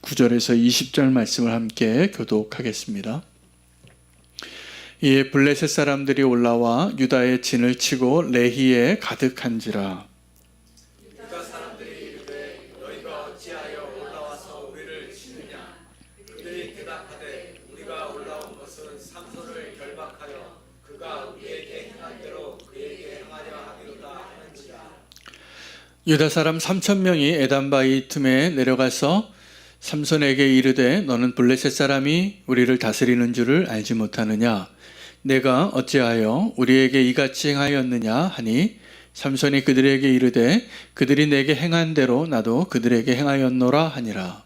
9절에서 20절 말씀을 함께 교독하겠습니다. 이에 블레셋 사람들이 올라와 유다의 진을 치고 레히에 가득한지라. 유다 사람들이 이르되 너희가 어찌하여 올라와서 우리를 치느냐. 그들이 대답하되 우리가 올라온 것은 삼손을 결박하여 그가 우리에게 행한 대로 그에게 행하려 함이로다 하는지라. 유다 사람 3,000명이 에단바위 틈에 내려가서 삼손에게 이르되 너는 블레셋 사람이 우리를 다스리는 줄을 알지 못하느냐. 내가 어찌하여 우리에게 이같이 행하였느냐 하니 삼손이 그들에게 이르되 그들이 내게 행한 대로 나도 그들에게 행하였노라 하니라.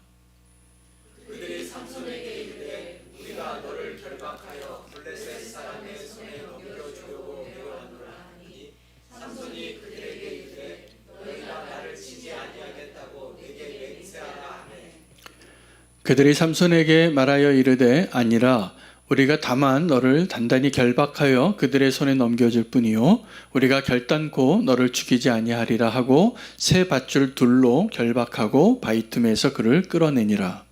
그들이 삼손에게 이르되 우리가 너를 결박하여 블레셋 사람의 손에 넘겨주려고 해오하노라 하니 삼손이 그들에게 이르되 너희가 나를 치지 아니하겠다고 내게 맹세하라 하매 그들이 삼손에게 말하여 이르되 아니라 우리가 다만 너를 단단히 결박하여 그들의 손에 넘겨줄 뿐이요 우리가 결단코 너를 죽이지 아니하리라 하고 새 밧줄 둘로 결박하고 바위 틈에서 그를 끌어내니라.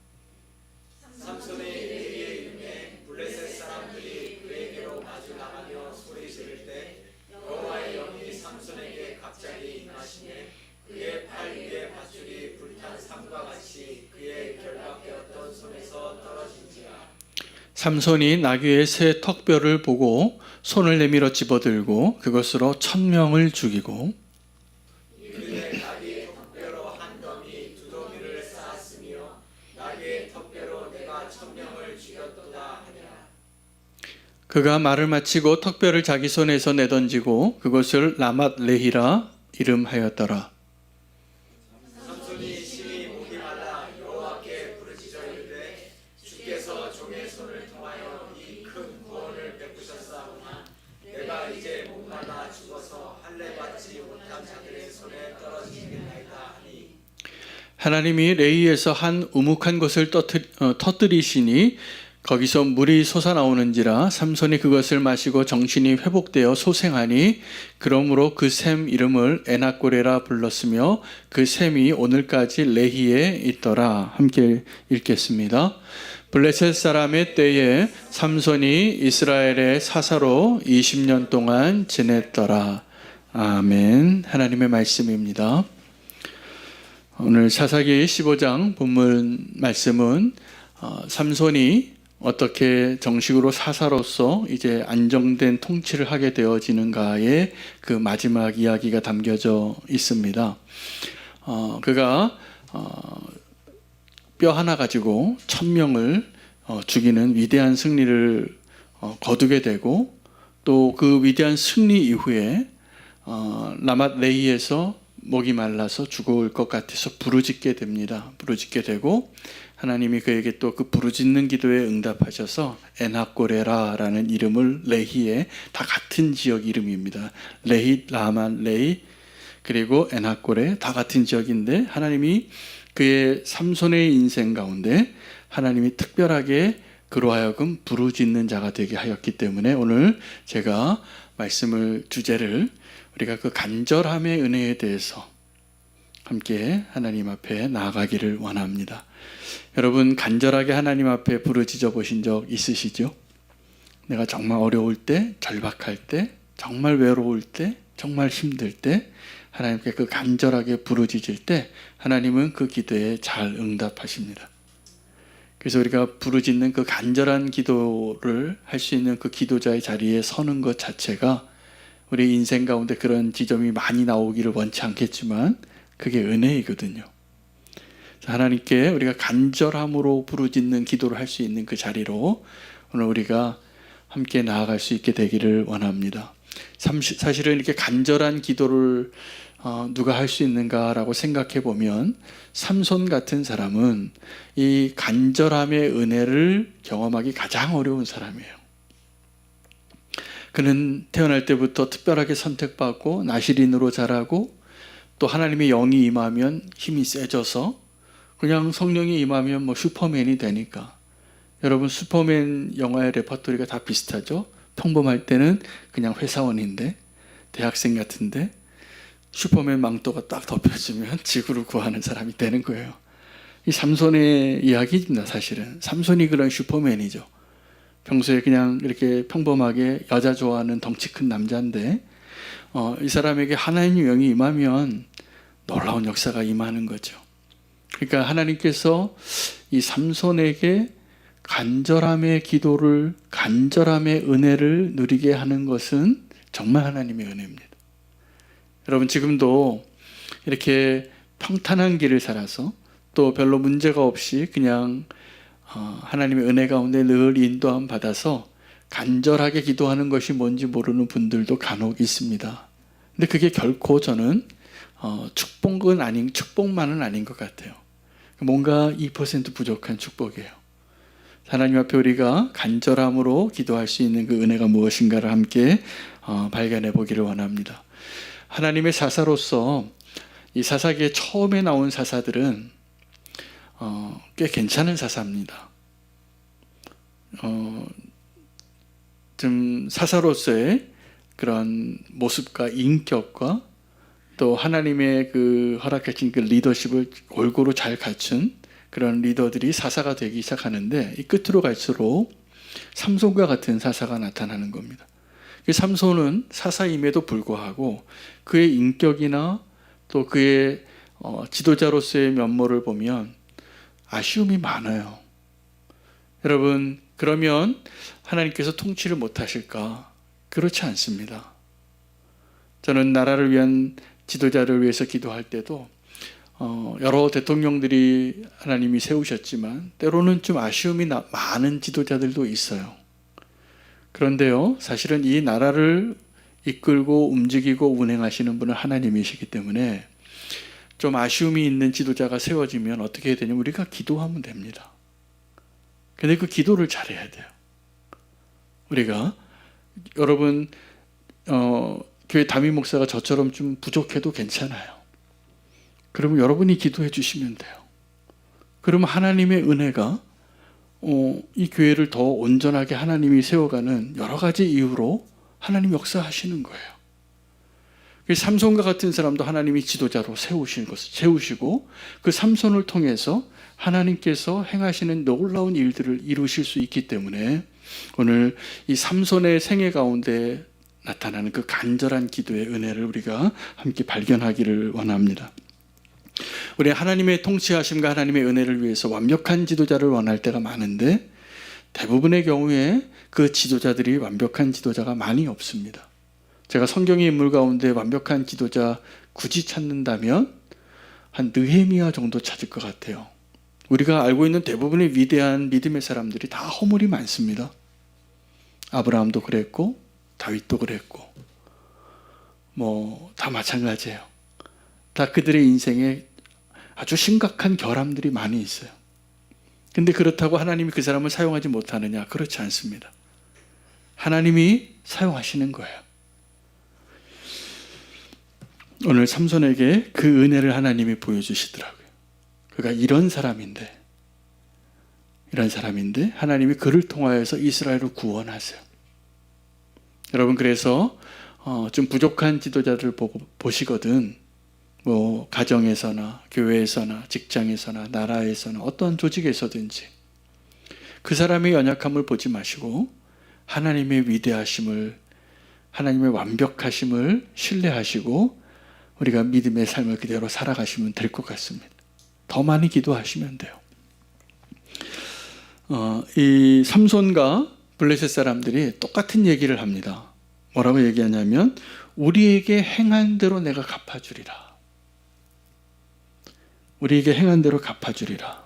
삼손의 이에 이름에 블레셋 사람들이 그에게로 마주 나가며 소리 지를 때 여호와의 영이 삼손에게 갑자기 임하시매 그의 팔 위에 밧줄이 불탄 삼과 같이 그의 결박되었던 손에서 떨어진지라. 삼손이 나귀의 새 턱뼈를 보고 손을 내밀어 집어들고 그것으로 1,000명을 죽이고 이르되 나귀의 턱뼈로 한 더미 두 더미를 쌓았으며 나귀의 턱뼈로 내가 1,000명을 죽였도다 하니라. 그가 말을 마치고 턱뼈를 자기 손에서 내던지고 그것을 라맛 레히라 이름하였더라. 삼손이 심히 목이 말라 여호와께 부르짖어 이르되 주께서 종의 손을 통하여 이 큰 구원을 베푸셨사오나 내가 이제 목말라 죽어서 할례 받지 못한 자들의 손에 떨어지겠나이다 하니 하나님이 레히에서 한 우묵한 곳을 터뜨리시니 거기서 물이 솟아나오는지라 삼손이 그것을 마시고 정신이 회복되어 소생하니 그러므로 그 샘 이름을 에낙고레라 불렀으며 그 샘이 오늘까지 레히에 있더라. 함께 읽겠습니다. 블레셋 사람의 때에 삼손이 이스라엘의 사사로 20년 동안 지냈더라. 아멘. 하나님의 말씀입니다. 오늘 사사기 15장 본문 말씀은 삼손이 어떻게 정식으로 사사로서 이제 안정된 통치를 하게 되어지는가의 그 마지막 이야기가 담겨져 있습니다. 그가 뼈 하나 가지고 1,000명을 죽이는 위대한 승리를 거두게 되고 또 그 위대한 승리 이후에 라맛 레히에서 목이 말라서 죽을 것 같아서 부르짖게 됩니다. 부르짖게 되고 하나님이 그에게 또 그 부르짖는 기도에 응답하셔서 에낙고레라라는 이름을 레히에 다 같은 지역 이름입니다. 레히, 라맛 레히 그리고 에낙고레 다 같은 지역인데 하나님이 그의 삼손의 인생 가운데 하나님이 특별하게 그로 하여금 부르짖는 자가 되게 하였기 때문에 오늘 제가 주제를 우리가 그 간절함의 은혜에 대해서 함께 하나님 앞에 나아가기를 원합니다. 여러분 간절하게 하나님 앞에 부르짖어 보신 적 있으시죠? 내가 정말 어려울 때, 절박할 때, 정말 외로울 때, 정말 힘들 때 하나님께 그 간절하게 부르짖을 때 하나님은 그 기도에 잘 응답하십니다. 그래서 우리가 부르짖는 그 간절한 기도를 할 수 있는 그 기도자의 자리에 서는 것 자체가 우리 인생 가운데 그런 지점이 많이 나오기를 원치 않겠지만 그게 은혜이거든요. 하나님께 우리가 간절함으로 부르짖는 기도를 할 수 있는 그 자리로 오늘 우리가 함께 나아갈 수 있게 되기를 원합니다. 사실은 이렇게 간절한 기도를 누가 할 수 있는가라고 생각해 보면 삼손 같은 사람은 이 간절함의 은혜를 경험하기 가장 어려운 사람이에요. 그는 태어날 때부터 특별하게 선택받고 나시린으로 자라고 또 하나님의 영이 임하면 힘이 세져서 그냥 성령이 임하면 슈퍼맨이 되니까 여러분 슈퍼맨 영화의 레퍼토리가 다 비슷하죠. 평범할 때는 그냥 회사원인데 대학생 같은데 슈퍼맨 망토가 딱 덮여지면 지구를 구하는 사람이 되는 거예요. 이 삼손의 이야기입니다. 사실은 삼손이 그런 슈퍼맨이죠. 평소에 그냥 이렇게 평범하게 여자 좋아하는 덩치 큰 남자인데 이 사람에게 하나님의 영이 임하면 놀라운 역사가 임하는 거죠. 그러니까 하나님께서 이 삼손에게 간절함의 기도를, 간절함의 은혜를 누리게 하는 것은 정말 하나님의 은혜입니다. 여러분, 지금도 이렇게 평탄한 길을 살아서 또 별로 문제가 없이 그냥 하나님의 은혜 가운데 늘 인도함 받아서 간절하게 기도하는 것이 뭔지 모르는 분들도 간혹 있습니다. 근데 그게 결코 저는 축복만은 아닌 것 같아요. 뭔가 2% 부족한 축복이에요. 하나님 앞에 우리가 간절함으로 기도할 수 있는 그 은혜가 무엇인가를 함께 발견해 보기를 원합니다. 하나님의 사사로서 이 사사기에 처음에 나온 사사들은 꽤 괜찮은 사사입니다. 좀 사사로서의 그런 모습과 인격과 또 하나님의 그 허락하신 그 리더십을 골고루 잘 갖춘 그런 리더들이 사사가 되기 시작하는데, 이 끝으로 갈수록 삼손과 같은 사사가 나타나는 겁니다. 삼손은 사사임에도 불구하고 그의 인격이나 또 그의 지도자로서의 면모를 보면 아쉬움이 많아요. 여러분, 그러면 하나님께서 통치를 못하실까? 그렇지 않습니다. 저는 나라를 위한 지도자를 위해서 기도할 때도 여러 대통령들이 하나님이 세우셨지만 때로는 좀 아쉬움이 많은 지도자들도 있어요. 그런데요, 사실은 이 나라를 이끌고 움직이고 운행하시는 분은 하나님이시기 때문에 좀 아쉬움이 있는 지도자가 세워지면 어떻게 해야 되냐면 우리가 기도하면 됩니다. 근데 그 기도를 잘해야 돼요. 우리가 여러분 교회 담임 목사가 저처럼 좀 부족해도 괜찮아요. 그러면 여러분이 기도해 주시면 돼요. 그러면 하나님의 은혜가 이 교회를 더 온전하게 하나님이 세워가는 여러 가지 이유로 하나님 역사하시는 거예요. 삼손과 같은 사람도 하나님이 지도자로 세우시고 그 삼손을 통해서 하나님께서 행하시는 놀라운 일들을 이루실 수 있기 때문에 오늘 이 삼손의 생애 가운데 나타나는 그 간절한 기도의 은혜를 우리가 함께 발견하기를 원합니다. 우리 하나님의 통치하심과 하나님의 은혜를 위해서 완벽한 지도자를 원할 때가 많은데 대부분의 경우에 그 지도자들이 완벽한 지도자가 많이 없습니다. 제가 성경의 인물 가운데 완벽한 지도자 굳이 찾는다면 한 느헤미야 정도 찾을 것 같아요. 우리가 알고 있는 대부분의 위대한 믿음의 사람들이 다 허물이 많습니다. 아브라함도 그랬고 다윗도 그랬고 다 마찬가지예요. 다 그들의 인생에 아주 심각한 결함들이 많이 있어요. 근데 그렇다고 하나님이 그 사람을 사용하지 못하느냐? 그렇지 않습니다. 하나님이 사용하시는 거예요. 오늘 삼손에게 그 은혜를 하나님이 보여주시더라고요. 그가 이런 사람인데 하나님이 그를 통하여서 이스라엘을 구원하세요. 여러분, 그래서 좀 부족한 지도자들 보시거든 가정에서나 교회에서나 직장에서나 나라에서나 어떤 조직에서든지 그 사람의 연약함을 보지 마시고 하나님의 위대하심을, 하나님의 완벽하심을 신뢰하시고 우리가 믿음의 삶을 그대로 살아가시면 될 것 같습니다. 더 많이 기도하시면 돼요. 이 삼손과 블레셋 사람들이 똑같은 얘기를 합니다. 뭐라고 얘기하냐면 우리에게 행한 대로 내가 갚아주리라. 우리에게 행한 대로 갚아주리라.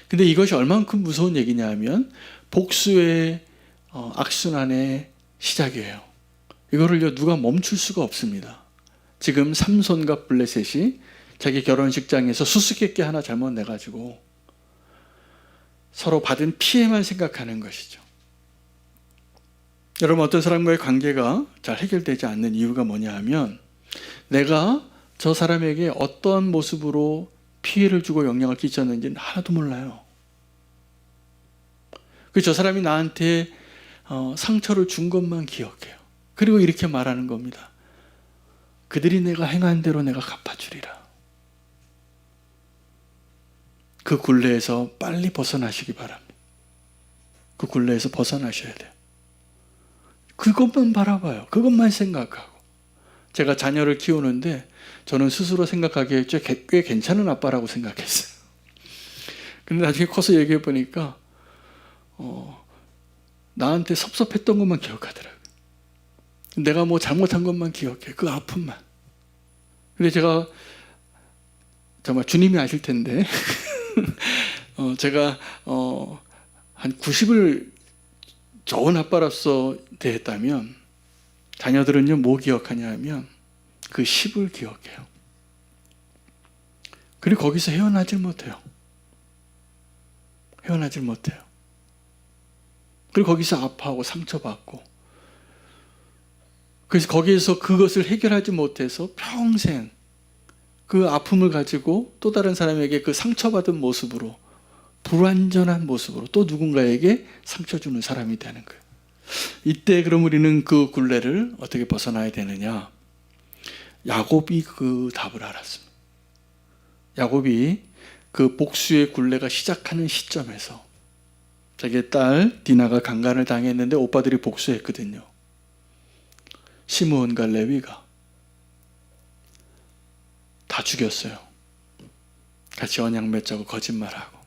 근데 이것이 얼만큼 무서운 얘기냐 하면 복수의 악순환의 시작이에요. 이거를 누가 멈출 수가 없습니다. 지금 삼손과 블레셋이 자기 결혼식장에서 수수께끼 하나 잘못 내가지고 서로 받은 피해만 생각하는 것이죠. 여러분, 어떤 사람과의 관계가 잘 해결되지 않는 이유가 뭐냐 하면 내가 저 사람에게 어떠한 모습으로 피해를 주고 영향을 끼쳤는지는 하나도 몰라요. 저 사람이 나한테 상처를 준 것만 기억해요. 그리고 이렇게 말하는 겁니다. 그들이 내가 행한 대로 내가 갚아주리라. 그 굴레에서 빨리 벗어나시기 바랍니다. 그 굴레에서 벗어나셔야 돼요. 그것만 바라봐요. 그것만 생각하고. 제가 자녀를 키우는데 저는 스스로 생각하기에 꽤 괜찮은 아빠라고 생각했어요. 근데 나중에 커서 얘기해 보니까 나한테 섭섭했던 것만 기억하더라고요. 내가 뭐 잘못한 것만 기억해. 그 아픔만. 근데 제가 정말 주님이 아실 텐데 제가 한 90을 좋은 아빠로서 대했다면 자녀들은요 뭐 기억하냐 하면 그 10을 기억해요. 그리고 거기서 헤어나질 못해요. 헤어나질 못해요. 그리고 거기서 아파하고 상처받고, 그래서 거기에서 그것을 해결하지 못해서 평생 그 아픔을 가지고 또 다른 사람에게 그 상처받은 모습으로, 불완전한 모습으로 또 누군가에게 상처 주는 사람이 되는 거예요. 이때 그럼 우리는 그 굴레를 어떻게 벗어나야 되느냐? 야곱이 그 답을 알았습니다. 야곱이 그 복수의 굴레가 시작하는 시점에서 자기의 딸 디나가 강간을 당했는데 오빠들이 복수했거든요. 시므온과 레위가 다 죽였어요. 같이 언약 맺자고 거짓말하고.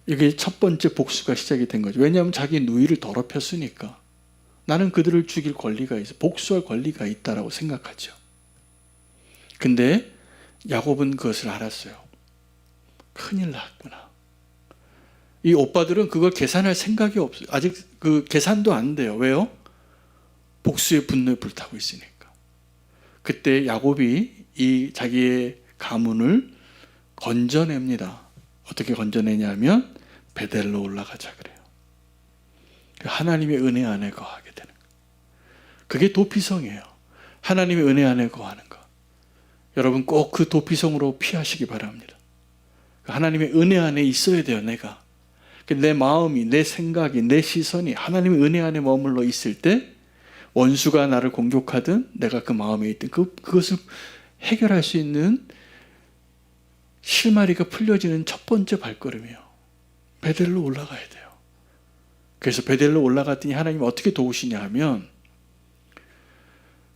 이게 첫 번째 복수가 시작이 된 거죠. 왜냐하면 자기 누이를 더럽혔으니까 나는 그들을 죽일 권리가 있어, 복수할 권리가 있다라고 생각하죠. 근데 야곱은 그것을 알았어요. 큰일 났구나. 이 오빠들은 그걸 계산할 생각이 없어요. 아직 그 계산도 안 돼요. 왜요? 복수의 분노에 불타고 있으니까. 그때 야곱이 이 자기의 가문을 건져냅니다. 어떻게 건져내냐면 베델로 올라가자 그래요. 하나님의 은혜 안에 거하게 되는 거예요. 그게 도피성이에요. 하나님의 은혜 안에 거하는 거. 여러분 꼭 그 도피성으로 피하시기 바랍니다. 하나님의 은혜 안에 있어야 돼요. 내가 내 마음이, 내 생각이, 내 시선이 하나님의 은혜 안에 머물러 있을 때 원수가 나를 공격하든 내가 그 마음에 있든 그것을 해결할 수 있는 실마리가 풀려지는 첫 번째 발걸음이에요. 베델로 올라가야 돼요. 그래서 베델로 올라갔더니 하나님이 어떻게 도우시냐 하면,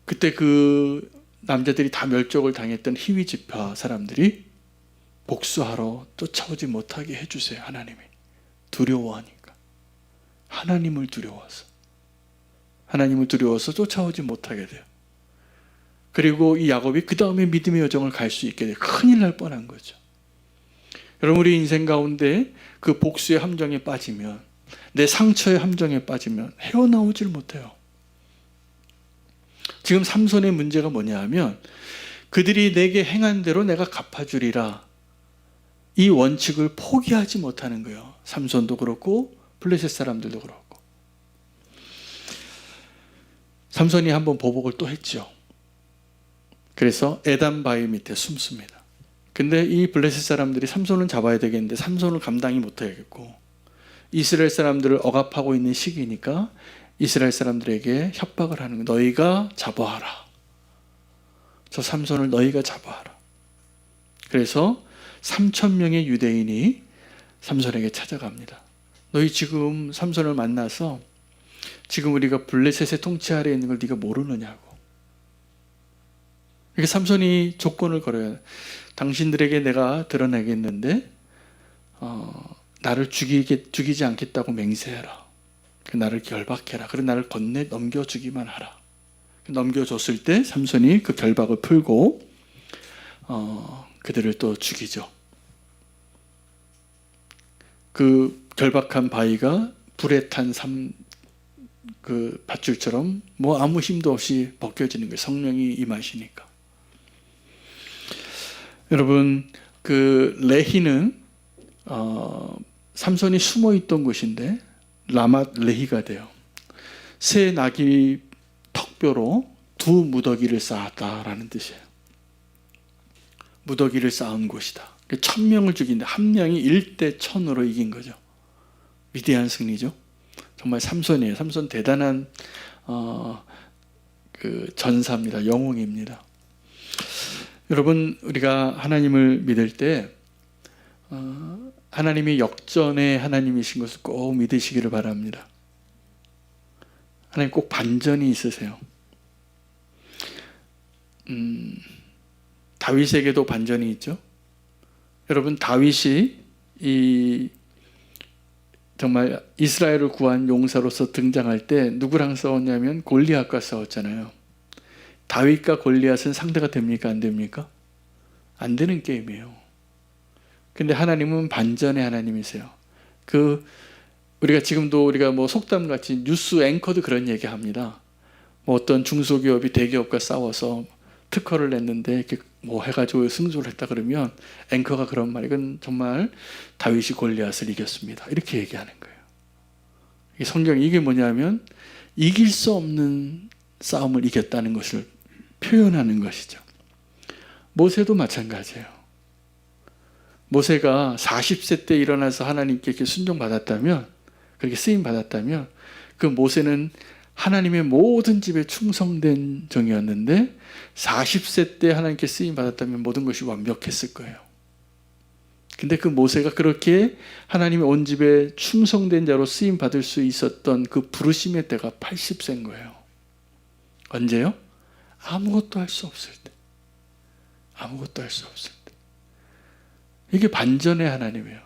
그때 그 남자들이 다 멸족을 당했던 히위 지파 사람들이 복수하러 쫓아오지 못하게 해주세요. 하나님이 두려워하니까. 하나님을 두려워서 쫓아오지 못하게 돼요. 그리고 이 야곱이 그 다음에 믿음의 여정을 갈 수 있게 돼요. 큰일 날 뻔한 거죠. 여러분 우리 인생 가운데 그 복수의 함정에 빠지면, 내 상처의 함정에 빠지면 헤어나오질 못해요. 지금 삼손의 문제가 뭐냐 하면 그들이 내게 행한 대로 내가 갚아주리라, 이 원칙을 포기하지 못하는 거예요. 삼손도 그렇고 블레셋 사람들도 그렇고. 삼손이 한번 보복을 또 했죠. 그래서 에단 바위 밑에 숨습니다. 근데 이 블레셋 사람들이 삼손을 잡아야 되겠는데 삼손을 감당이 못하겠고, 이스라엘 사람들을 억압하고 있는 시기니까 이스라엘 사람들에게 협박을 하는 거예요. 너희가 잡아와라. 저 삼손을 너희가 잡아와라. 그래서 3,000명의 유대인이 삼손에게 찾아갑니다. 너희 지금 삼손을 만나서 지금 우리가 블레셋의 통치 아래에 있는 걸 네가 모르느냐고. 이게 삼손이 조건을 걸어요. 당신들에게 내가 드러내겠는데 나를 죽이지 않겠다고 맹세해라. 나를 결박해라. 그리고 나를 건네 넘겨주기만 하라. 넘겨줬을 때 삼손이 그 결박을 풀고 그들을 또 죽이죠. 그 결박한 바위가 불에 탄 그 밧줄처럼 뭐 아무 힘도 없이 벗겨지는 거예요. 성령이 임하시니까. 여러분 그 레히는 삼손이 숨어 있던 곳인데 라맛 레히가 돼요. 새 나귀 턱뼈로 두 무더기를 쌓았다라는 뜻이에요. 무더기를 쌓은 곳이다. 1,000명을 죽이는데 한 명이 1대 1,000으로 이긴 거죠. 위대한 승리죠. 정말 삼손이에요. 삼손 대단한 그 전사입니다. 영웅입니다. 여러분 우리가 하나님을 믿을 때 하나님이 역전의 하나님이신 것을 꼭 믿으시기를 바랍니다. 하나님 꼭 반전이 있으세요. 다윗에게도 반전이 있죠. 여러분, 다윗이 정말 이스라엘을 구한 용사로서 등장할 때 누구랑 싸웠냐면 골리앗과 싸웠잖아요. 다윗과 골리앗은 상대가 됩니까? 안 됩니까? 안 되는 게임이에요. 근데 하나님은 반전의 하나님이세요. 우리가 지금도 우리가 속담같이 뉴스 앵커도 그런 얘기 합니다. 어떤 중소기업이 대기업과 싸워서 특허를 냈는데 이렇게 해가지고 승소를 했다 그러면 앵커가 그런 말, 이건 정말 다윗이 골리앗을 이겼습니다, 이렇게 얘기하는 거예요. 이 성경, 이게 뭐냐면 이길 수 없는 싸움을 이겼다는 것을 표현하는 것이죠. 모세도 마찬가지예요. 모세가 40세 때 일어나서 하나님께 이렇게 순종받았다면, 그렇게 쓰임받았다면, 그 모세는 하나님의 모든 집에 충성된 종이었는데 40세 때 하나님께 쓰임받았다면 모든 것이 완벽했을 거예요. 근데 그 모세가 그렇게 하나님의 온 집에 충성된 자로 쓰임받을 수 있었던 그 부르심의 때가 80세인 거예요. 언제요? 아무것도 할 수 없을 때. 아무것도 할 수 없을 때. 이게 반전의 하나님이에요.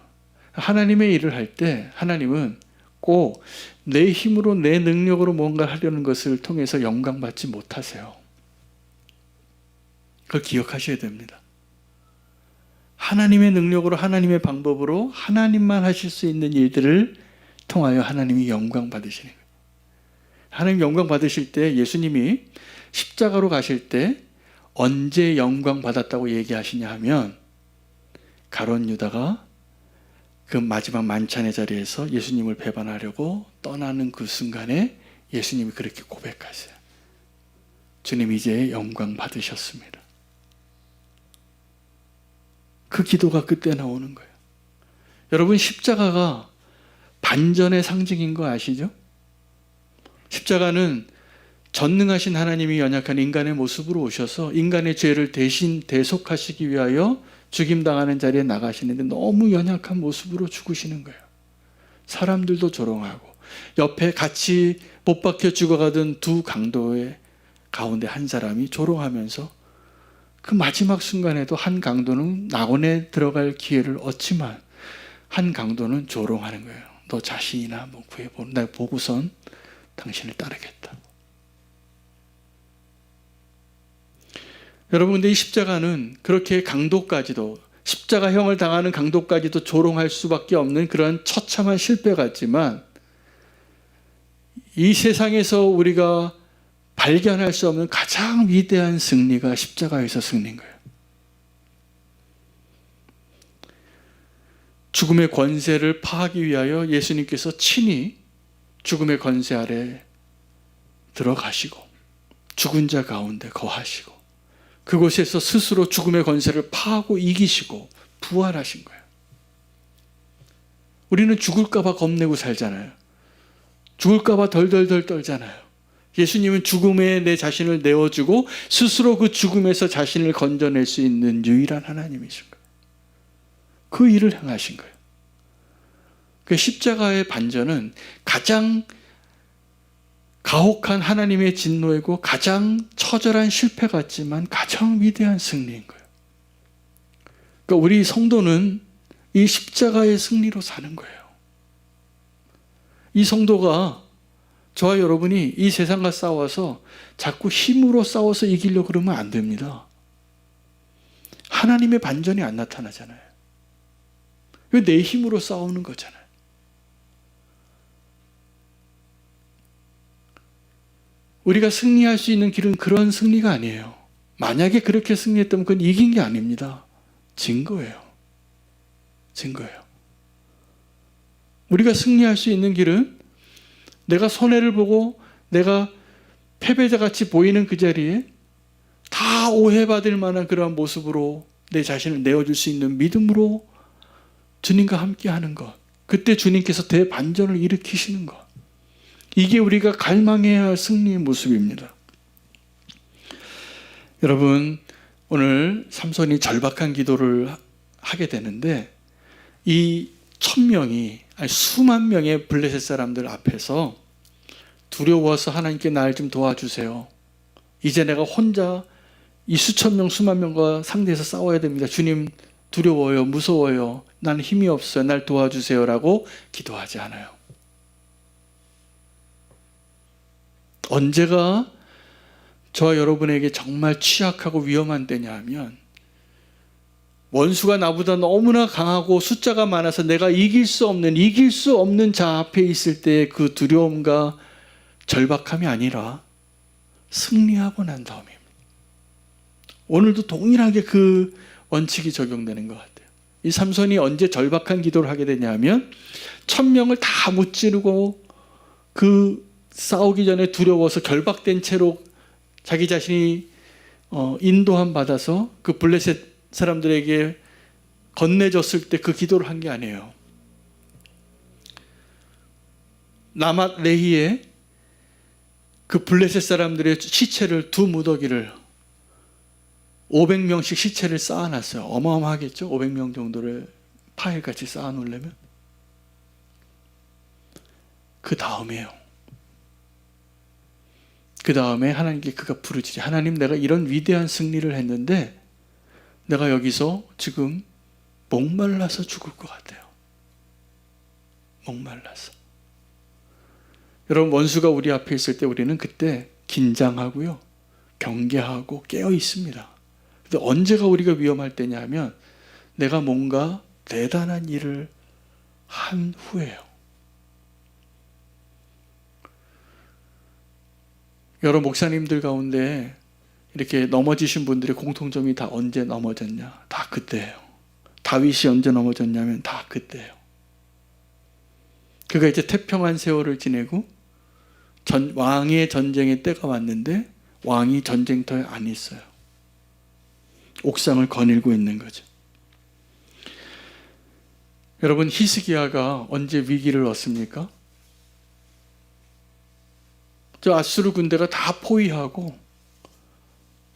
하나님의 일을 할 때 하나님은 꼭 내 힘으로, 내 능력으로 뭔가 하려는 것을 통해서 영광받지 못하세요. 그걸 기억하셔야 됩니다. 하나님의 능력으로, 하나님의 방법으로 하나님만 하실 수 있는 일들을 통하여 하나님이 영광 받으시는 거예요. 하나님 영광 받으실 때, 예수님이 십자가로 가실 때 언제 영광 받았다고 얘기하시냐 하면, 가룟 유다가 그 마지막 만찬의 자리에서 예수님을 배반하려고 떠나는 그 순간에 예수님이 그렇게 고백하세요. 주님, 이제 영광 받으셨습니다. 그 기도가 그때 나오는 거예요. 여러분, 십자가가 반전의 상징인 거 아시죠? 십자가는 전능하신 하나님이 연약한 인간의 모습으로 오셔서 인간의 죄를 대신 대속하시기 위하여 죽임당하는 자리에 나가시는데 너무 연약한 모습으로 죽으시는 거예요. 사람들도 조롱하고, 옆에 같이 못 박혀 죽어가던 두 강도의 가운데 한 사람이 조롱하면서, 그 마지막 순간에도 한 강도는 낙원에 들어갈 기회를 얻지만 한 강도는 조롱하는 거예요. 너 자신이나 구해보라. 내가 보고선 당신을 따르겠다. 여러분, 근데 이 십자가는 그렇게 강도까지도, 십자가형을 당하는 강도까지도 조롱할 수밖에 없는 그런 처참한 실패 같지만, 이 세상에서 우리가 발견할 수 없는 가장 위대한 승리가 십자가에서 승리인 거예요. 죽음의 권세를 파하기 위하여 예수님께서 친히 죽음의 권세 아래 들어가시고 죽은 자 가운데 거하시고 그곳에서 스스로 죽음의 권세를 파하고 이기시고 부활하신 거예요. 우리는 죽을까 봐 겁내고 살잖아요. 죽을까 봐 덜덜덜 떨잖아요. 예수님은 죽음에 내 자신을 내어주고 스스로 그 죽음에서 자신을 건져낼 수 있는 유일한 하나님이신 거예요. 그 일을 행하신 거예요. 그 십자가의 반전은 가장 가혹한 하나님의 진노이고 가장 처절한 실패 같지만 가장 위대한 승리인 거예요. 그러니까 우리 성도는 이 십자가의 승리로 사는 거예요. 이 성도가, 저와 여러분이 이 세상과 싸워서 자꾸 힘으로 싸워서 이기려고 그러면 안 됩니다. 하나님의 반전이 안 나타나잖아요. 왜 내 힘으로 싸우는 거잖아요. 우리가 승리할 수 있는 길은 그런 승리가 아니에요. 만약에 그렇게 승리했다면 그건 이긴 게 아닙니다. 진 거예요. 진 거예요. 우리가 승리할 수 있는 길은 내가 손해를 보고 내가 패배자같이 보이는 그 자리에 다 오해받을 만한 그러한 모습으로 내 자신을 내어줄 수 있는 믿음으로 주님과 함께 하는 것. 그때 주님께서 대반전을 일으키시는 것. 이게 우리가 갈망해야 할 승리의 모습입니다. 여러분, 오늘 삼손이 절박한 기도를 하게 되는데 이 1000명이 아니 수만 명의 블레셋 사람들 앞에서 두려워서 하나님께 날 좀 도와주세요. 이제 내가 혼자 이 수천 명 수만 명과 상대해서 싸워야 됩니다. 주님 두려워요. 무서워요. 나는 힘이 없어요. 날 도와주세요라고 기도하지 않아요. 언제가 저와 여러분에게 정말 취약하고 위험한 때냐 하면 원수가 나보다 너무나 강하고 숫자가 많아서 내가 이길 수 없는 자 앞에 있을 때 그 두려움과 절박함이 아니라 승리하고 난 다음입니다. 오늘도 동일하게 그 원칙이 적용되는 것 같아요. 이 삼손이 언제 절박한 기도를 하게 되냐면 1000명을 다 무찌르고 그 싸우기 전에 두려워서 결박된 채로 자기 자신이 인도함 받아서 그 블레셋 사람들에게 건네줬을 때 그 기도를 한 게 아니에요. 라맛 레히에 그 블레셋 사람들의 시체를 두 무더기를 500명씩 시체를 쌓아놨어요. 어마어마하겠죠? 500명 정도를 파일같이 쌓아놓으려면. 그 다음에요. 그 다음에 하나님께 그가 부르짖지. 하나님, 내가 이런 위대한 승리를 했는데 내가 여기서 지금 목말라서 죽을 것 같아요. 목말라서. 여러분, 원수가 우리 앞에 있을 때 우리는 그때 긴장하고요, 경계하고 깨어 있습니다. 근데 언제가 우리가 위험할 때냐 하면 내가 뭔가 대단한 일을 한 후에요. 여러 목사님들 가운데 이렇게 넘어지신 분들의 공통점이 다 언제 넘어졌냐? 다 그때예요. 다윗이 언제 넘어졌냐면 다 그때예요. 그가 이제 태평한 세월을 지내고 왕의 전쟁의 때가 왔는데 왕이 전쟁터에 안 있어요. 옥상을 거닐고 있는 거죠. 여러분, 히스기야가 언제 위기를 얻습니까? 저 아수르 군대가 다 포위하고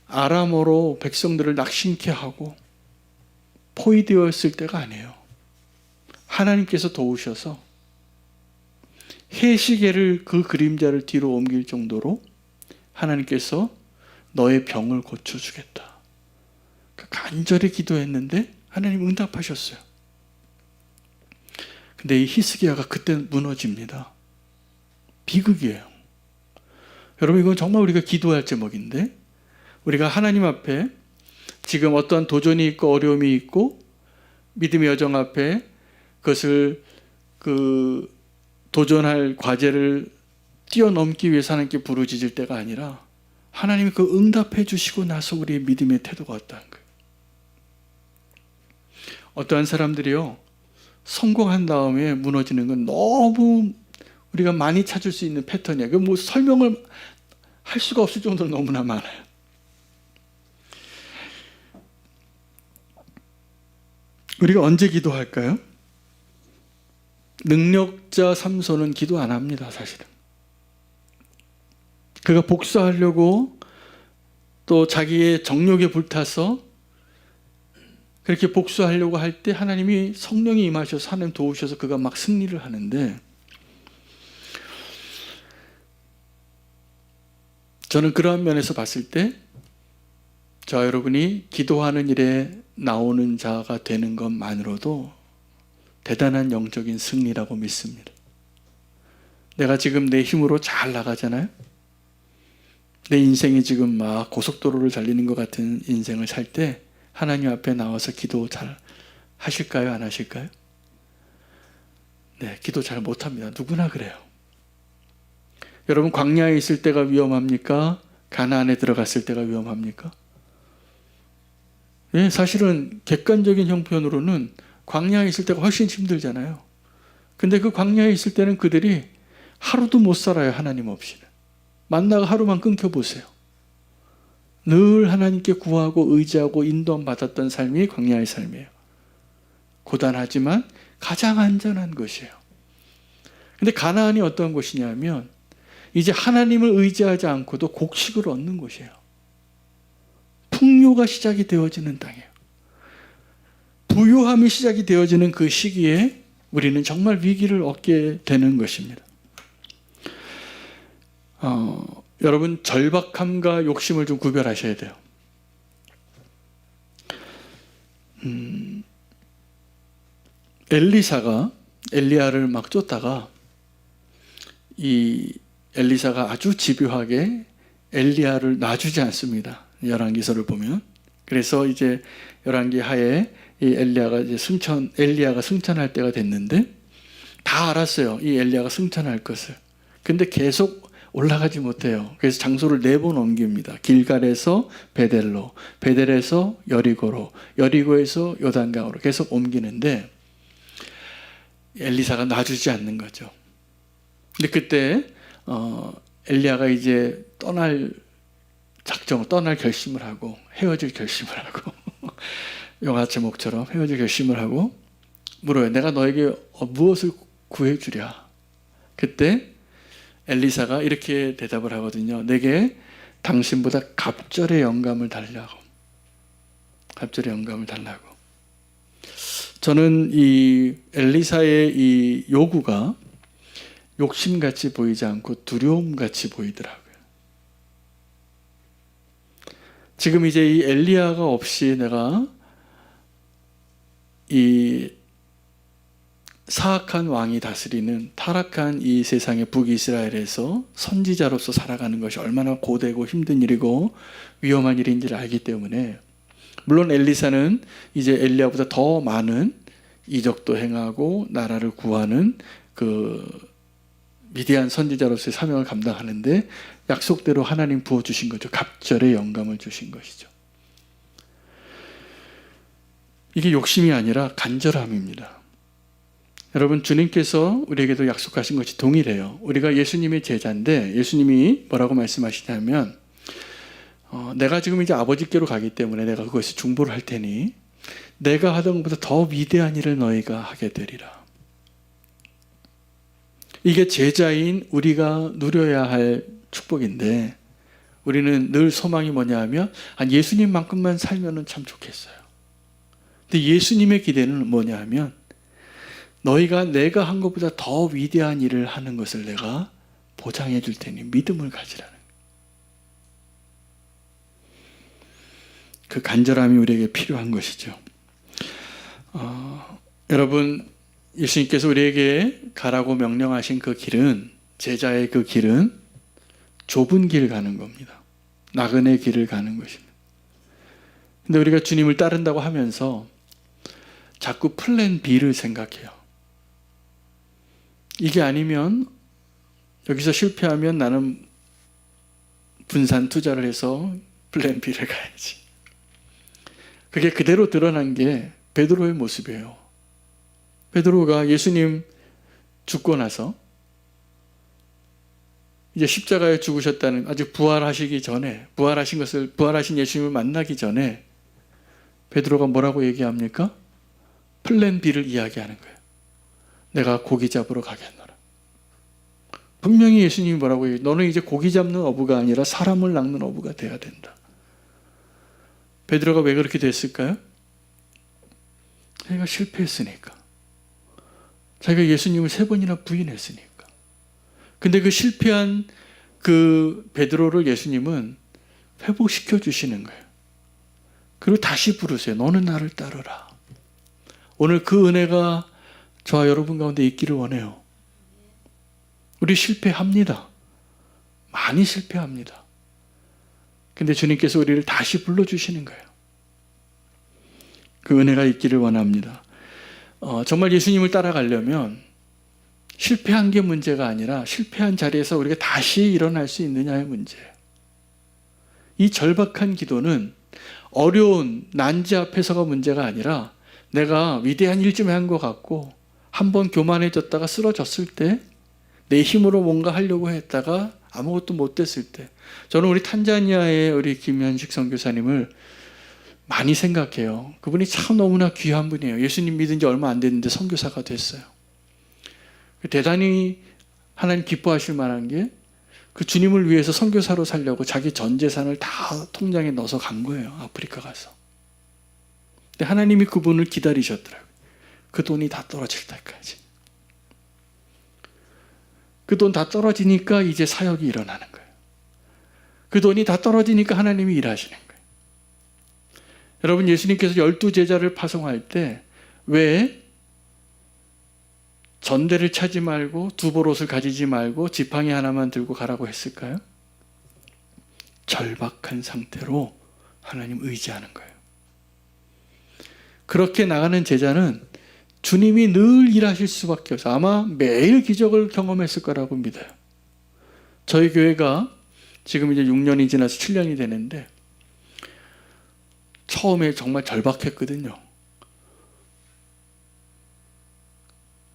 아람어로 백성들을 낙심케 하고 포위되었을 때가 아니에요. 하나님께서 도우셔서 해시계를 그 그림자를 뒤로 옮길 정도로 하나님께서 너의 병을 고쳐주겠다. 간절히 기도했는데 하나님 응답하셨어요. 근데 이 히스기야가 그때 무너집니다. 비극이에요. 여러분, 이건 정말 우리가 기도할 제목인데, 우리가 하나님 앞에 지금 어떠한 도전이 있고 어려움이 있고 믿음의 여정 앞에 그것을 도전할 과제를 뛰어넘기 위해서 하나님께 부르짖을 때가 아니라 하나님이 그 응답해 주시고 나서 우리의 믿음의 태도가 어떠한 거예요. 어떠한 사람들이요, 성공한 다음에 무너지는 건 너무 우리가 많이 찾을 수 있는 패턴이에요. 뭐 설명을 할 수가 없을 정도로 너무나 많아요. 우리가 언제 기도할까요? 능력자 삼손은 기도 안 합니다, 사실은. 그가 복수하려고 또 자기의 정욕에 불타서 그렇게 복수하려고 할 때 하나님이 성령이 임하셔서 하나님 도우셔서 그가 막 승리를 하는데, 저는 그러한 면에서 봤을 때 저와 여러분이 기도하는 일에 나오는 자가 되는 것만으로도 대단한 영적인 승리라고 믿습니다. 내가 지금 내 힘으로 잘 나가잖아요. 내 인생이 지금 막 고속도로를 달리는 것 같은 인생을 살 때 하나님 앞에 나와서 기도 잘 하실까요? 안 하실까요? 네, 기도 잘 못합니다. 누구나 그래요. 여러분, 광야에 있을 때가 위험합니까? 가나안에 들어갔을 때가 위험합니까? 네, 사실은 객관적인 형편으로는 광야에 있을 때가 훨씬 힘들잖아요. 근데 그 광야에 있을 때는 그들이 하루도 못 살아요, 하나님 없이는. 만나가 하루만 끊겨보세요. 늘 하나님께 구하고 의지하고 인도함 받았던 삶이 광야의 삶이에요. 고단하지만 가장 안전한 것이에요. 근데 가나안이 어떤 곳이냐면 이제 하나님을 의지하지 않고도 곡식을 얻는 곳이에요. 풍요가 시작이 되어지는 땅이에요. 부유함이 시작이 되어지는 그 시기에 우리는 정말 위기를 얻게 되는 것입니다. 여러분, 절박함과 욕심을 좀 구별하셔야 돼요. 엘리사가 엘리야를 막 쫓다가 이 엘리사가 아주 집요하게 엘리야를 놔주지 않습니다. 열왕기서를 보면. 그래서 이제 열왕기 하에 이 엘리야가 승천할 때가 됐는데 다 알았어요. 이 엘리야가 승천할 것을. 근데 계속 올라가지 못해요. 그래서 장소를 4번 옮깁니다. 길갈에서 베델로, 베델에서 여리고로, 여리고에서 요단강으로 계속 옮기는데 엘리사가 놔주지 않는 거죠. 근데 그때 엘리야가 이제 떠날 결심을 하고 헤어질 결심을 하고 영화 제목처럼 헤어질 결심을 하고 물어요. 내가 너에게 무엇을 구해주랴? 그때 엘리사가 이렇게 대답을 하거든요. 내게 당신보다 갑절의 영감을 달라고. 갑절의 영감을 달라고. 저는 이 엘리사의 이 요구가 욕심같이 보이지 않고 두려움같이 보이더라고요. 지금 이제 이 엘리야가 없이 내가 이 사악한 왕이 다스리는 타락한 이 세상의 북이스라엘에서 선지자로서 살아가는 것이 얼마나 고되고 힘든 일이고 위험한 일인지를 알기 때문에, 물론 엘리사는 이제 엘리야보다 더 많은 이적도 행하고 나라를 구하는 그 위대한 선지자로서의 사명을 감당하는데 약속대로 하나님 부어주신 거죠. 갑절의 영감을 주신 것이죠. 이게 욕심이 아니라 간절함입니다. 여러분, 주님께서 우리에게도 약속하신 것이 동일해요. 우리가 예수님의 제자인데 예수님이 뭐라고 말씀하시냐면 내가 지금 이제 아버지께로 가기 때문에 내가 그것을 중보를 할 테니 내가 하던 것보다 더 위대한 일을 너희가 하게 되리라. 이게 제자인 우리가 누려야 할 축복인데 우리는 늘 소망이 뭐냐 하면 예수님만큼만 살면 참 좋겠어요. 근데 예수님의 기대는 뭐냐 하면 너희가 내가 한 것보다 더 위대한 일을 하는 것을 내가 보장해 줄 테니 믿음을 가지라는 거예요. 그 간절함이 우리에게 필요한 것이죠. 여러분, 예수님께서 우리에게 가라고 명령하신 그 길은, 제자의 그 길은 좁은 길 가는 겁니다. 나그네 길을 가는 것입니다. 근데 우리가 주님을 따른다고 하면서 자꾸 플랜 B를 생각해요. 이게 아니면, 여기서 실패하면 나는 분산 투자를 해서 플랜 B를 가야지. 그게 그대로 드러난 게 베드로의 모습이에요. 베드로가 예수님 죽고 나서 이제 십자가에 죽으셨다는, 아직 부활하시기 전에, 부활하신 예수님을 만나기 전에 베드로가 뭐라고 얘기합니까? 플랜 B를 이야기하는 거예요. 내가 고기 잡으러 가겠노라. 분명히 예수님이 뭐라고 얘기해요? 너는 이제 고기 잡는 어부가 아니라 사람을 낚는 어부가 돼야 된다. 베드로가 왜 그렇게 됐을까요? 자기가 실패했으니까. 자기가 예수님을 3번이나 부인했으니까. 근데 그 실패한 그 베드로를 예수님은 회복시켜 주시는 거예요. 그리고 다시 부르세요. 너는 나를 따르라. 오늘 그 은혜가 저와 여러분 가운데 있기를 원해요. 우리 실패합니다. 많이 실패합니다. 근데 주님께서 우리를 다시 불러주시는 거예요. 그 은혜가 있기를 원합니다. 정말 예수님을 따라가려면 실패한 게 문제가 아니라 실패한 자리에서 우리가 다시 일어날 수 있느냐의 문제예요. 이 절박한 기도는 어려운 난지 앞에서가 문제가 아니라 내가 위대한 일 좀 한 것 같고 한번 교만해졌다가 쓰러졌을 때 내 힘으로 뭔가 하려고 했다가 아무것도 못 됐을 때, 저는 우리 탄자니아의 우리 김현식 선교사님을 많이 생각해요. 그분이 참 너무나 귀한 분이에요. 예수님 믿은 지 얼마 안 됐는데 선교사가 됐어요. 대단히 하나님 기뻐하실 만한 게 그 주님을 위해서 선교사로 살려고 자기 전 재산을 다 통장에 넣어서 간 거예요. 아프리카 가서. 근데 하나님이 그분을 기다리셨더라고요. 그 돈이 다 떨어질 때까지. 그 돈 다 떨어지니까 이제 사역이 일어나는 거예요. 그 돈이 다 떨어지니까 하나님이 일하시는 거예요. 여러분, 예수님께서 12제자를 파송할 때 왜 전대를 차지 말고 두벌옷을 가지지 말고 지팡이 하나만 들고 가라고 했을까요? 절박한 상태로 하나님 의지하는 거예요. 그렇게 나가는 제자는 주님이 늘 일하실 수밖에 없어요. 아마 매일 기적을 경험했을 거라고 믿어요. 저희 교회가 지금 이제 6년이 지나서 7년이 되는데 처음에 정말 절박했거든요.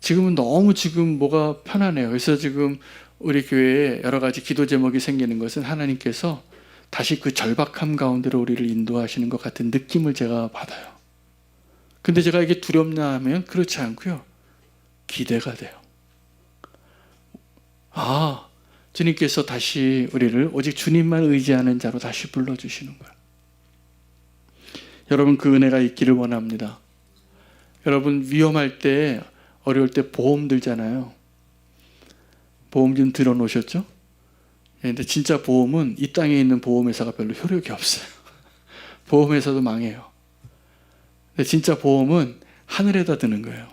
지금은 너무 뭐가 편하네요. 그래서 지금 우리 교회에 여러 가지 기도 제목이 생기는 것은 하나님께서 다시 그 절박함 가운데로 우리를 인도하시는 것 같은 느낌을 제가 받아요. 근데 제가 이게 두렵냐 하면 그렇지 않고요. 기대가 돼요. 아, 주님께서 다시 우리를 오직 주님만 의지하는 자로 다시 불러주시는 거예요. 여러분, 그 은혜가 있기를 원합니다. 여러분, 위험할 때, 어려울 때 보험 들잖아요. 보험 좀 들어놓으셨죠? 근데 진짜 보험은 이 땅에 있는 보험회사가 별로 효력이 없어요. 보험회사도 망해요. 근데 진짜 보험은 하늘에다 드는 거예요.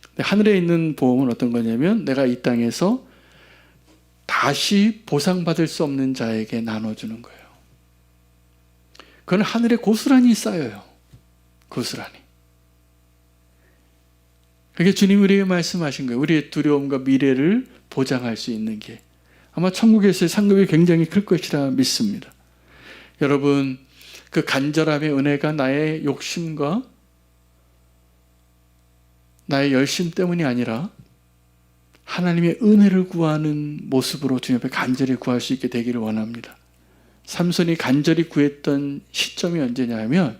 근데 하늘에 있는 보험은 어떤 거냐면 내가 이 땅에서 다시 보상받을 수 없는 자에게 나눠주는 거예요. 그건 하늘에 고스란히 쌓여요. 고스란히. 그게 주님 우리에게 말씀하신 거예요. 우리의 두려움과 미래를 보장할 수 있는 게 아마 천국에서의 상급이 굉장히 클 것이라 믿습니다. 여러분, 그 간절함의 은혜가 나의 욕심과 나의 열심 때문이 아니라 하나님의 은혜를 구하는 모습으로 주님 앞에 간절히 구할 수 있게 되기를 원합니다. 삼손이 간절히 구했던 시점이 언제냐 하면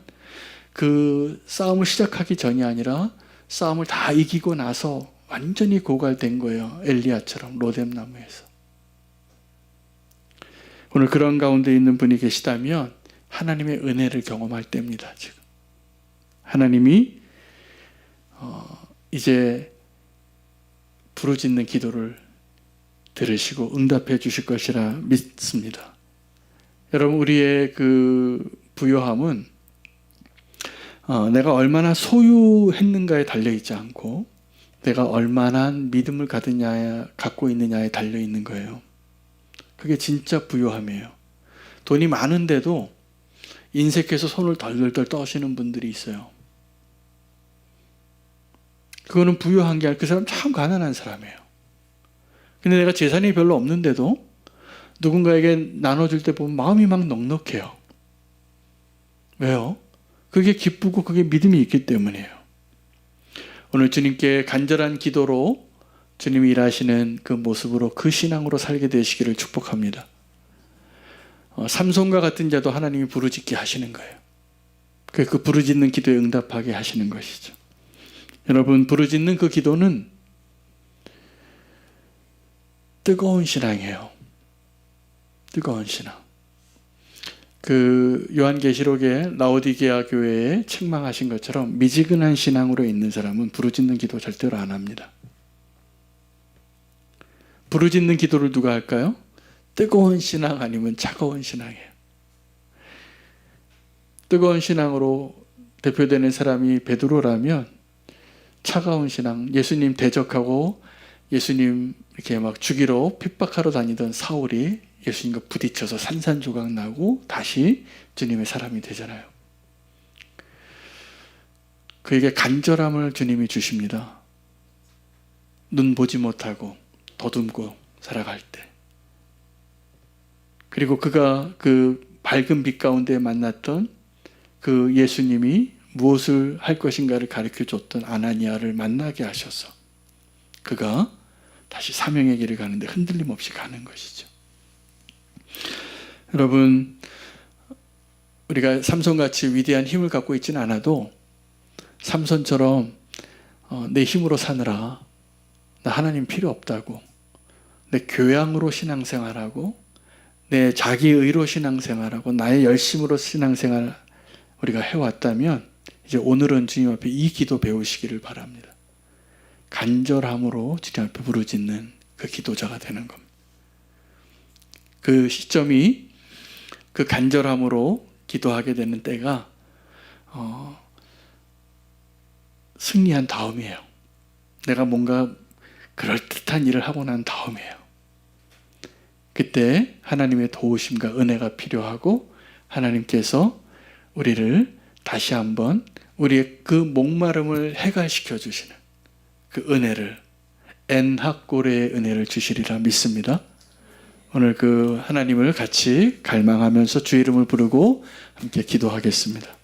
그 싸움을 시작하기 전이 아니라 싸움을 다 이기고 나서 완전히 고갈된 거예요. 엘리야처럼 로뎀나무에서. 오늘 그런 가운데 있는 분이 계시다면 하나님의 은혜를 경험할 때입니다. 지금 하나님이 이제 부르짖는 기도를 들으시고 응답해 주실 것이라 믿습니다. 여러분, 우리의 그 부요함은 내가 얼마나 소유했는가에 달려있지 않고 내가 얼마나 믿음을 갖고 있느냐에 달려있는 거예요. 그게 진짜 부요함이에요. 돈이 많은데도 인색해서 손을 덜덜덜 떠시는 분들이 있어요. 그거는 부유한 게 아니라 그 사람 참 가난한 사람이에요. 근데 내가 재산이 별로 없는데도 누군가에게 나눠줄 때 보면 마음이 막 넉넉해요. 왜요? 그게 기쁘고 그게 믿음이 있기 때문이에요. 오늘 주님께 간절한 기도로 주님이 일하시는 그 모습으로 그 신앙으로 살게 되시기를 축복합니다. 삼손과 같은 자도 하나님이 부르짖게 하시는 거예요. 그 부르짖는 기도에 응답하게 하시는 것이죠. 여러분, 부르짖는 그 기도는 뜨거운 신앙이에요. 뜨거운 신앙. 그 요한계시록에 라오디게아 교회에 책망하신 것처럼 미지근한 신앙으로 있는 사람은 부르짖는 기도 절대로 안 합니다. 부르짖는 기도를 누가 할까요? 뜨거운 신앙 아니면 차가운 신앙이에요. 뜨거운 신앙으로 대표되는 사람이 베드로라면 차가운 신앙, 예수님 대적하고 예수님 이렇게 막 죽이러 핍박하러 다니던 사울이 예수님과 부딪혀서 산산조각 나고 다시 주님의 사람이 되잖아요. 그에게 간절함을 주님이 주십니다. 눈 보지 못하고 더듬고 살아갈 때. 그리고 그가 그 밝은 빛 가운데 만났던 그 예수님이 무엇을 할 것인가를 가르쳐줬던 아나니아를 만나게 하셔서 그가 다시 사명의 길을 가는데 흔들림 없이 가는 것이죠. 여러분, 우리가 삼손같이 위대한 힘을 갖고 있지는 않아도 삼손처럼 내 힘으로 사느라 나 하나님 필요 없다고, 내 교양으로 신앙생활하고 내 자기의로 신앙생활하고 나의 열심으로 신앙생활 우리가 해왔다면 이제 오늘은 주님 앞에 이 기도 배우시기를 바랍니다. 간절함으로 주님 앞에 부르짖는 그 기도자가 되는 겁니다. 그 시점이 그 간절함으로 기도하게 되는 때가 승리한 다음이에요. 내가 뭔가 그럴듯한 일을 하고 난 다음이에요. 그때 하나님의 도우심과 은혜가 필요하고 하나님께서 우리를 다시 한번 우리의 그 목마름을 해갈시켜 주시는 그 은혜를, 엔하꼬레의 은혜를 주시리라 믿습니다. 오늘 그 하나님을 같이 갈망하면서 주 이름을 부르고 함께 기도하겠습니다.